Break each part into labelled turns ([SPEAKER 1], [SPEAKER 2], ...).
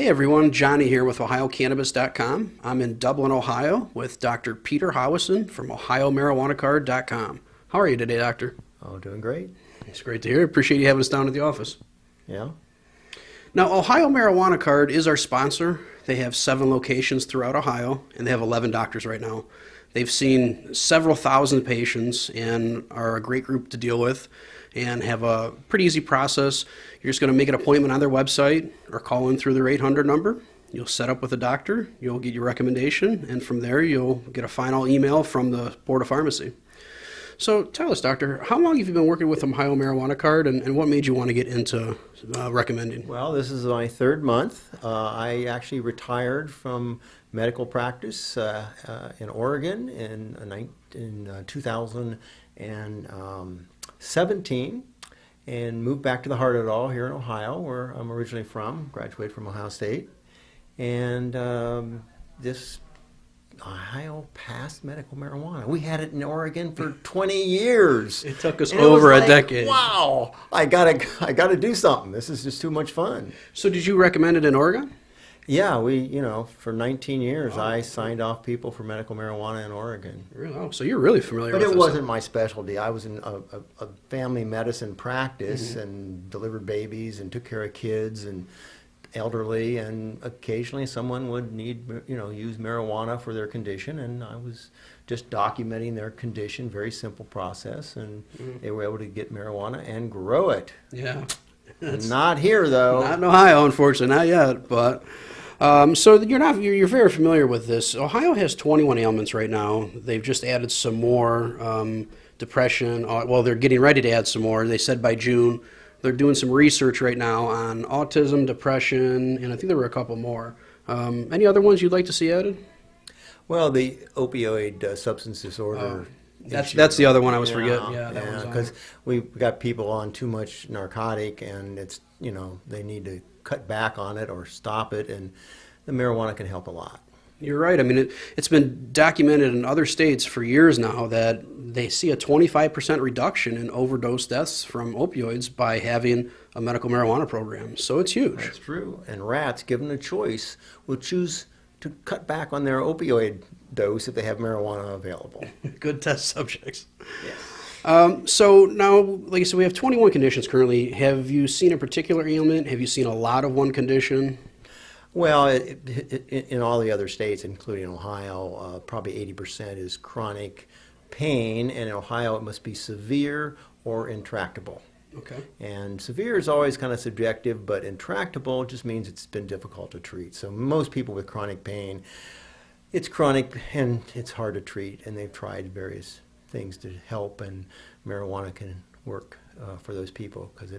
[SPEAKER 1] Hey everyone, Johnny here with OhioCannabis.com. I'm in Dublin, Ohio with Dr. Peter Howison from OhioMarijuanaCard.com. How are you today, Doctor?
[SPEAKER 2] Oh, doing great.
[SPEAKER 1] It's great to hear. Appreciate you having us down at the office.
[SPEAKER 2] Yeah.
[SPEAKER 1] Now, Ohio Marijuana Card is our sponsor. They have 7 locations throughout Ohio, and they have 11 doctors right now. They've seen several thousand patients and are a great group to deal with and have a pretty easy process. You're just going to make an appointment on their website or call in through their 800 number. You'll set up with a doctor, you'll get your recommendation, and from there you'll get a final email from the Board of Pharmacy. So tell us, Doctor, how long have you been working with Ohio Marijuana Card, and what made you want to get into recommending?
[SPEAKER 2] Well, this is my 3rd month. I actually retired from medical practice in Oregon in 2017 and moved back to the heart of it all here in Ohio, where I'm originally from, graduated from Ohio State. And this Ohio passed medical marijuana. We had it in Oregon for 20 years.
[SPEAKER 1] It took us
[SPEAKER 2] and
[SPEAKER 1] over a decade.
[SPEAKER 2] Wow, I gotta do something. This is just too much fun.
[SPEAKER 1] So did you recommend it in Oregon?
[SPEAKER 2] Yeah, for 19 years I signed off people for medical marijuana in Oregon.
[SPEAKER 1] Really? Oh, so you're really familiar
[SPEAKER 2] But
[SPEAKER 1] with
[SPEAKER 2] it
[SPEAKER 1] this.
[SPEAKER 2] wasn't my specialty. I was in a family medicine practice and delivered babies and took care of kids and elderly, and occasionally someone would need, use marijuana for their condition, and I was just documenting their condition, very simple process, and they were able to get marijuana and grow it.
[SPEAKER 1] Yeah.
[SPEAKER 2] Not here, though.
[SPEAKER 1] Not in Ohio, unfortunately, not yet. But so you're very familiar with this. Ohio has 21 ailments right now. They've just added some more, depression. Well, they're getting ready to add some more. They said by June. They're doing some research right now on autism, depression, and I think there were a couple more. Any other ones you'd like to see added?
[SPEAKER 2] Well, the opioid substance disorder.
[SPEAKER 1] That's the other one I was forgetting. Yeah, that one's on
[SPEAKER 2] because we've got people on too much narcotic, and it's they need to cut back on it or stop it, and the marijuana can help a lot.
[SPEAKER 1] You're right. I mean, it's been documented in other states for years now that they see a 25% reduction in overdose deaths from opioids by having a medical marijuana program. So it's huge.
[SPEAKER 2] That's true. And rats, given a choice, will choose to cut back on their opioid dose if they have marijuana available.
[SPEAKER 1] Good test subjects.
[SPEAKER 2] Yes.
[SPEAKER 1] So now, like I said, we have 21 conditions currently. Have you seen a particular ailment? Have you seen a lot of one condition?
[SPEAKER 2] Well, in all the other states, including Ohio, probably 80% is chronic pain, and in Ohio it must be severe or intractable.
[SPEAKER 1] Okay.
[SPEAKER 2] And severe is always kind of subjective, but intractable just means it's been difficult to treat. So most people with chronic pain, it's chronic and it's hard to treat, and they've tried various things to help, and marijuana can work for those people because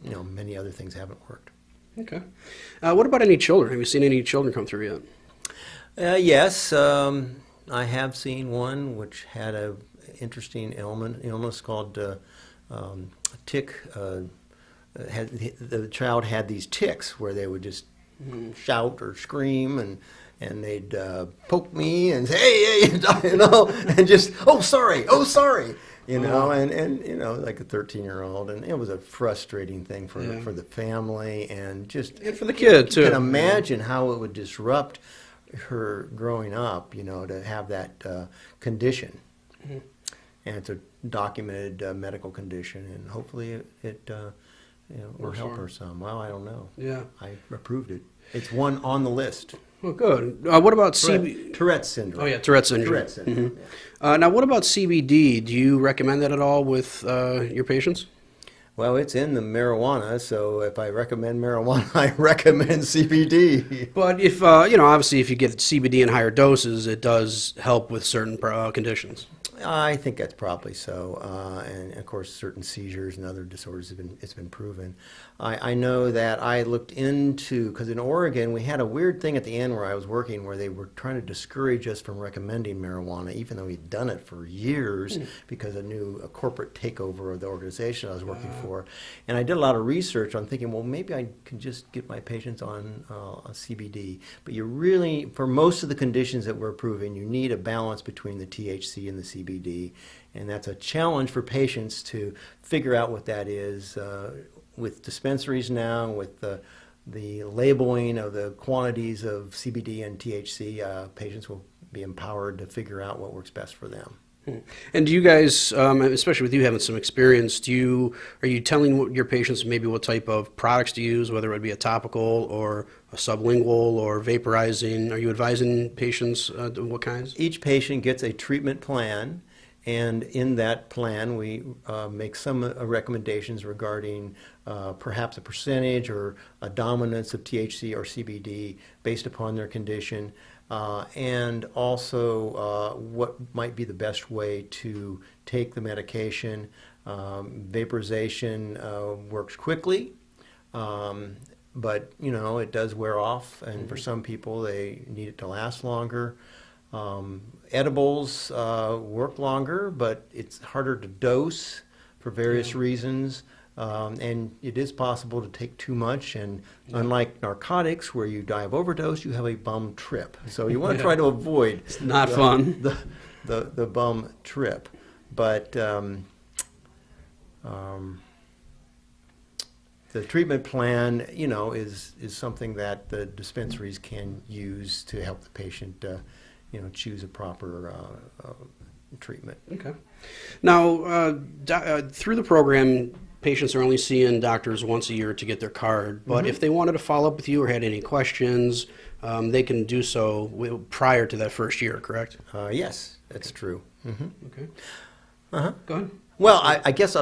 [SPEAKER 2] many other things haven't worked.
[SPEAKER 1] Okay. What about any children? Have you seen any children come through yet?
[SPEAKER 2] Yes, I have seen one which had a interesting illness called tick. The child had these ticks where they would just shout or scream, and they'd poke me and say, hey, and just, oh sorry, and like a 13-year-old, and it was a frustrating thing for the family and
[SPEAKER 1] for the kid too.
[SPEAKER 2] You can imagine how it would disrupt her growing up, to have that condition. And it's a documented medical condition, and hopefully it will help her some. Well, I don't know.
[SPEAKER 1] Yeah.
[SPEAKER 2] I approved it. It's one on the list.
[SPEAKER 1] Well, good. What about
[SPEAKER 2] Tourette's syndrome.
[SPEAKER 1] Oh, yeah, Tourette's syndrome.
[SPEAKER 2] Tourette's syndrome.
[SPEAKER 1] Now, what about CBD? Do you recommend that at all with your patients?
[SPEAKER 2] Well, it's in the marijuana, so if I recommend marijuana, I recommend CBD.
[SPEAKER 1] But if, obviously if you get CBD in higher doses, it does help with certain conditions.
[SPEAKER 2] I think that's probably so, and of course certain seizures and other disorders it's been proven. I know that I looked into, because in Oregon we had a weird thing at the end where I was working where they were trying to discourage us from recommending marijuana, even though we'd done it for years because of a corporate takeover of the organization I was working for. And I did a lot of research on thinking, well, maybe I can just get my patients on a CBD. But you really, for most of the conditions that we're approving, you need a balance between the THC and the CBD. And that's a challenge for patients to figure out what that is. With dispensaries now, with the the labeling of the quantities of CBD and THC, patients will be empowered to figure out what works best for them.
[SPEAKER 1] And do you guys, especially with you having some experience, are you telling your patients maybe what type of products to use, whether it would be a topical or a sublingual or vaporizing? Are you advising patients what kinds?
[SPEAKER 2] Each patient gets a treatment plan, and in that plan we make some recommendations regarding perhaps a percentage or a dominance of THC or CBD based upon their condition. And also what might be the best way to take the medication. Vaporization works quickly, but it does wear off, and for some people they need it to last longer. Edibles work longer, but it's harder to dose for various reasons. And it is possible to take too much, and unlike narcotics where you die of overdose, you have a bum trip. So you want to try to avoid
[SPEAKER 1] It's not fun.
[SPEAKER 2] the bum trip. But the treatment plan, is something that the dispensaries can use to help the patient, choose a proper treatment.
[SPEAKER 1] Okay. Now, through the program, patients are only seeing doctors once a year to get their card, but if they wanted to follow up with you or had any questions, they can do so prior to that first year, correct?
[SPEAKER 2] Yes, that's true.
[SPEAKER 1] Okay.
[SPEAKER 2] Uh-huh.
[SPEAKER 1] Go ahead.
[SPEAKER 2] Well, I guess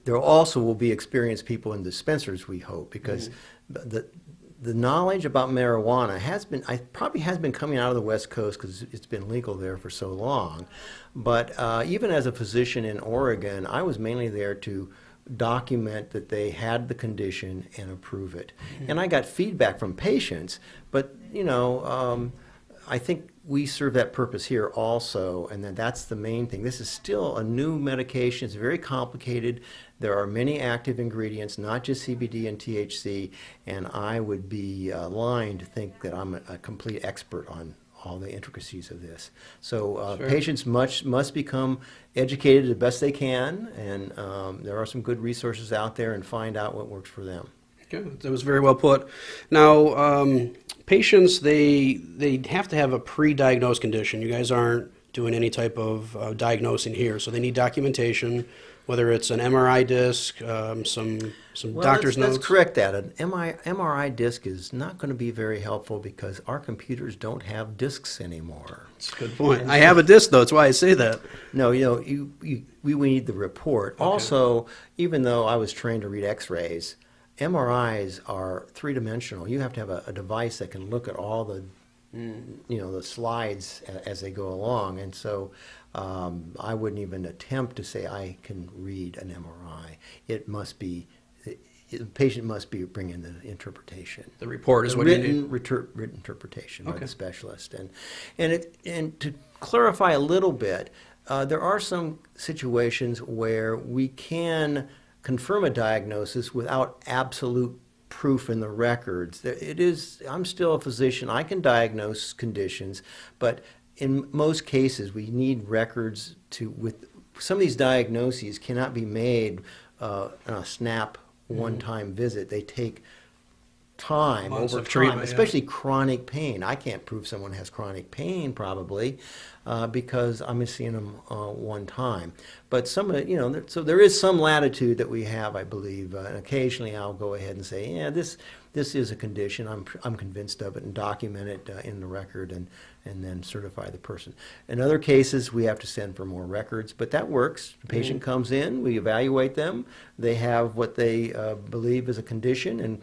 [SPEAKER 2] there also will be experienced people in dispensaries, we hope, because the knowledge about marijuana probably has been coming out of the West Coast because it's been legal there for so long. But even as a physician in Oregon, I was mainly there to document that they had the condition and approve it. And I got feedback from patients, but I think we serve that purpose here also, and that's the main thing. This is still a new medication. It's very complicated. There are many active ingredients, not just CBD and THC, and I would be lying to think that I'm a complete expert on all the intricacies of this. So
[SPEAKER 1] Sure.
[SPEAKER 2] Patients must become educated the best they can, and there are some good resources out there, and find out what works for them.
[SPEAKER 1] Okay, that was very well put. Now, patients, they have to have a pre-diagnosed condition. You guys aren't doing any type of diagnosing here, so they need documentation, whether it's an MRI disc, some
[SPEAKER 2] Well,
[SPEAKER 1] doctor's notes.
[SPEAKER 2] let's correct that. An MRI disc is not going to be very helpful because our computers don't have discs anymore.
[SPEAKER 1] That's a good point. I have a disc, though. That's why I say that.
[SPEAKER 2] No, we need the report. Also, even though I was trained to read X-rays, MRIs are three-dimensional. You have to have a device that can look at all the the slides as they go along, and so I wouldn't even attempt to say I can read an MRI. The patient must be bringing the interpretation.
[SPEAKER 1] The report is what you need.
[SPEAKER 2] Written interpretation by
[SPEAKER 1] Okay.
[SPEAKER 2] the specialist, and to clarify a little bit, there are some situations where we can confirm a diagnosis without absolute proof in the records. I'm still a physician. I can diagnose conditions, but in most cases, we need records with some of these diagnoses cannot be made on a snap one-time visit. They take time,
[SPEAKER 1] Months
[SPEAKER 2] over
[SPEAKER 1] of
[SPEAKER 2] time,
[SPEAKER 1] treatment, yeah.
[SPEAKER 2] especially chronic pain. I can't prove someone has chronic pain probably because I'm just seeing them one time. But so there is some latitude that we have, I believe. And occasionally I'll go ahead and say, yeah, this is a condition. I'm convinced of it, and document it in the record, and then certify the person. In other cases, we have to send for more records, but that works. The patient comes in, we evaluate them. They have what they believe is a condition, and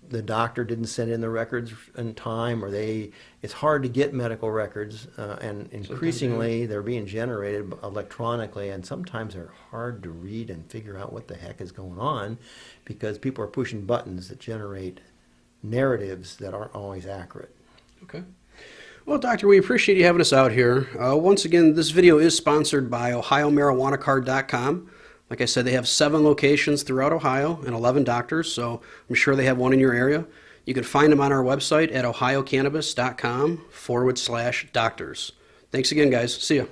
[SPEAKER 2] the doctor didn't send in the records in time, or it's hard to get medical records, and increasingly they're being generated electronically, and sometimes they're hard to read and figure out what the heck is going on because people are pushing buttons that generate narratives that aren't always accurate.
[SPEAKER 1] Okay. Well, Doctor, we appreciate you having us out here. Once again, this video is sponsored by OhioMarijuanaCard.com. Like I said, they have 7 locations throughout Ohio and 11 doctors, so I'm sure they have one in your area. You can find them on our website at ohiocannabis.com/doctors. Thanks again, guys. See ya.